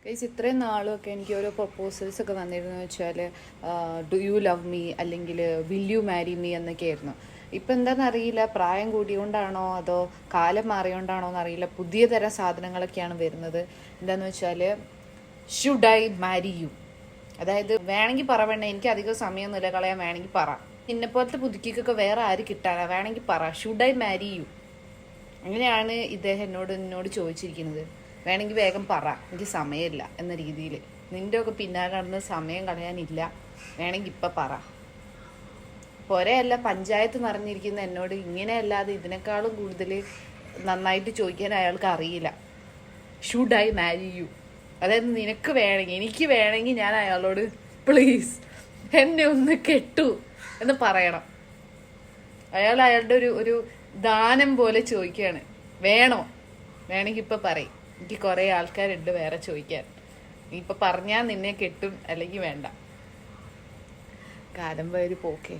Guys ഇത്രയും നാളുമൊക്കെ എനിക്ക് ഓരോ പ്രപ്പോസൽസ് ഒക്കെ വന്നിരുന്നു വെച്ചാൽ ഡു യു ലവ് മീ അല്ലെങ്കിൽ വിൽ യു മാരി മീ എന്നൊക്കെ ആയിരുന്നു. ഇപ്പം എന്താണെന്ന് അറിയില്ല, പ്രായം കൂടിയോണ്ടാണോ അതോ കാലം മാറിയോണ്ടാണോ എന്നറിയില്ല, പുതിയ തരം സാധനങ്ങളൊക്കെയാണ് വരുന്നത്. എന്താണെന്ന് വെച്ചാൽ ഷുഡ് ഐ മാരി യു, അതായത് വേണമെങ്കിൽ പറ വേണ്ട, എനിക്ക് അധികം സമയമൊന്നുമില്ല കളയാൻ, വേണമെങ്കിൽ പറ, ഇന്നെപ്പോലത്തെ പുതുക്കിക്കൊക്കെ വേറെ ആര് കിട്ടാനാ, വേണമെങ്കിൽ പറ ഷുഡ് ഐ മാരി യു. അങ്ങനെയാണ് ഇദ്ദേഹം എന്നോട് ചോദിച്ചിരിക്കുന്നത്. വേണമെങ്കിൽ വേഗം പറ, എനിക്ക് സമയമില്ല എന്ന രീതിയിൽ. നിൻ്റെ ഒക്കെ പിന്നാലെ നടന്ന് സമയം കളയാനില്ല, വേണമെങ്കിൽ ഇപ്പം പറ. പോരെയല്ല, പഞ്ചായത്ത് നിറഞ്ഞിരിക്കുന്ന എന്നോട് ഇങ്ങനെയല്ലാതെ ഇതിനേക്കാളും കൂടുതൽ നന്നായിട്ട് ചോദിക്കാൻ അയാൾക്ക് അറിയില്ല. ഷുഡ് ഐ മാരി യു, അതായത് നിനക്ക് വേണമെങ്കിൽ, എനിക്ക് വേണമെങ്കിൽ ഞാൻ അയാളോട് പ്ലീസ് എന്നെ ഒന്ന് കെട്ടു എന്ന് പറയണം. അയാളുടെ ഒരു ദാനം പോലെ ചോദിക്കുകയാണ്. വേണോ, വേണമെങ്കിൽ ഇപ്പം പറയും, എനിക്ക് കുറേ ആൾക്കാരുണ്ട് വേറെ ചോദിക്കാൻ, നീ ഇപ്പം പറഞ്ഞാൽ നിന്നെ കെട്ടും, അല്ലെങ്കിൽ വേണ്ട. കാലം പോയൊരു പോക്കേ.